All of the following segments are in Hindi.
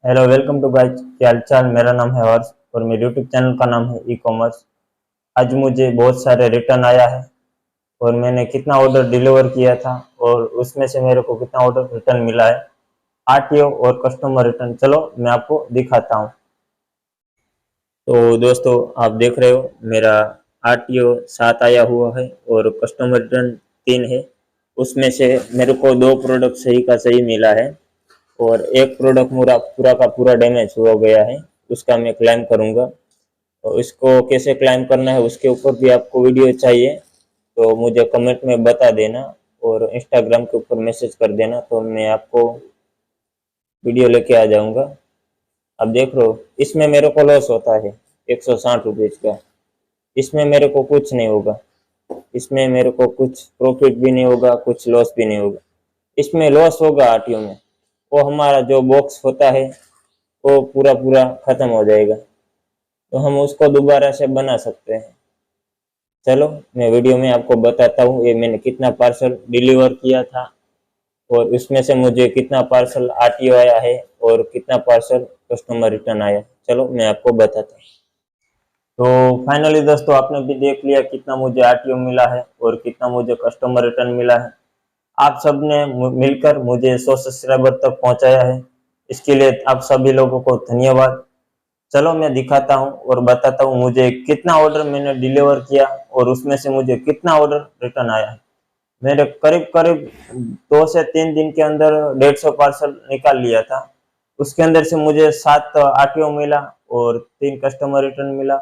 हेलो वेलकम टू गाइस, क्या हाल चाल। मेरा नाम है हर्ष और मेरे यूट्यूब चैनल का नाम है ई कॉमर्स। आज मुझे बहुत सारे रिटर्न आया है और मैंने कितना ऑर्डर डिलीवर किया था और उसमें से मेरे को कितना ऑर्डर रिटर्न मिला है। आरटीओ और कस्टमर रिटर्न, चलो मैं आपको दिखाता हूँ। तो दोस्तों, आप देख रहे हो मेरा आरटीओ 7 आया हुआ है और कस्टमर रिटर्न 3 है। उसमें से मेरे को 2 प्रोडक्ट सही का सही मिला है और एक प्रोडक्ट पूरा पूरा का पूरा डैमेज हो गया है। उसका मैं क्लेम करूंगा और इसको कैसे क्लेम करना है उसके ऊपर भी आपको वीडियो चाहिए तो मुझे कमेंट में बता देना और इंस्टाग्राम के ऊपर मैसेज कर देना, तो मैं आपको वीडियो लेके आ जाऊंगा। अब देख लो, इसमें मेरे को लॉस होता है 160 रुपये का। इसमें मेरे को कुछ नहीं होगा, इसमें मेरे को कुछ प्रॉफिट भी नहीं होगा, कुछ लॉस भी नहीं होगा। इसमें लॉस होगा आरटीओ में, वो हमारा जो बॉक्स होता है वो पूरा पूरा खत्म हो जाएगा, तो हम उसको दोबारा से बना सकते हैं। चलो मैं वीडियो में आपको बताता हूँ ये मैंने कितना पार्सल डिलीवर किया था और उसमें से मुझे कितना पार्सल आरटीओ आया है और कितना पार्सल कस्टमर रिटर्न आया। चलो मैं आपको बताता हूँ। तो फाइनली दोस्तों, आपने भी देख लिया कितना मुझे आरटीओ मिला है और कितना मुझे कस्टमर रिटर्न मिला है। आप सब ने मिलकर मुझे 100 सब्सक्राइबर तक पहुंचाया है, इसके लिए आप सभी लोगों को धन्यवाद। चलो मैं दिखाता हूँ और बताता हूँ मुझे कितना ऑर्डर मैंने डिलीवर किया और उसमें से मुझे कितना ऑर्डर रिटर्न आया है। मैंने करीब करीब 2 से 3 दिन के अंदर 150 पार्सल निकाल लिया था। उसके अंदर से मुझे 7 आरटीओ मिला और 3 कस्टमर रिटर्न मिला।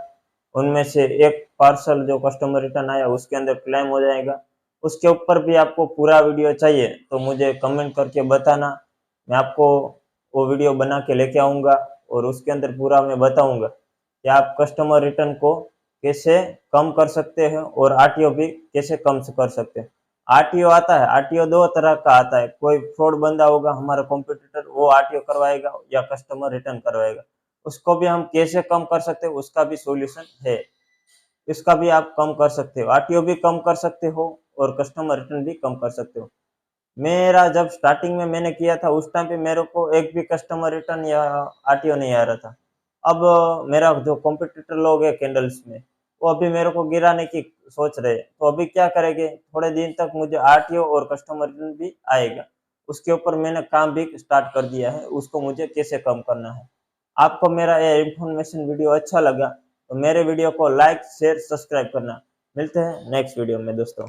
उनमें से एक पार्सल जो कस्टमर रिटर्न आया उसके अंदर क्लेम हो जाएगा। उसके ऊपर भी आपको पूरा वीडियो चाहिए तो मुझे कमेंट करके बताना, मैं आपको वो वीडियो बना के लेके आऊँगा और उसके अंदर पूरा मैं बताऊँगा कि आप कस्टमर रिटर्न को कैसे कम कर सकते हैं और आरटीओ भी कैसे कम कर सकते हैं। आरटीओ आता है, आरटीओ 2 तरह का आता है। कोई फ्रॉड बंदा होगा हमारा कॉम्पिटिटर, वो आरटीओ करवाएगा या कस्टमर रिटर्न करवाएगा। उसको भी हम कैसे कम कर सकते हैं उसका भी सॉल्यूशन है, इसका भी आप कम कर सकते हो। आरटीओ भी कम कर सकते हो और कस्टमर रिटर्न भी कम कर सकते हो। मेरा जब स्टार्टिंग में मैंने किया था उस टाइम पे मेरे को एक भी कस्टमर रिटर्न या आरटीओ नहीं आ रहा था। अब मेरा जो कॉम्पिटिटर लोग है कैंडल्स में, वो अभी मेरे को गिराने की सोच रहे हैं, तो अभी क्या करेंगे, थोड़े दिन तक मुझे आरटीओ और कस्टमर रिटर्न भी आएगा। उसके ऊपर मैंने काम भी स्टार्ट कर दिया है, उसको मुझे कैसे कम करना है। आपको मेरा ये इन्फॉर्मेशन वीडियो अच्छा लगा तो मेरे वीडियो को लाइक शेयर सब्सक्राइब करना। मिलते हैं नेक्स्ट वीडियो में दोस्तों।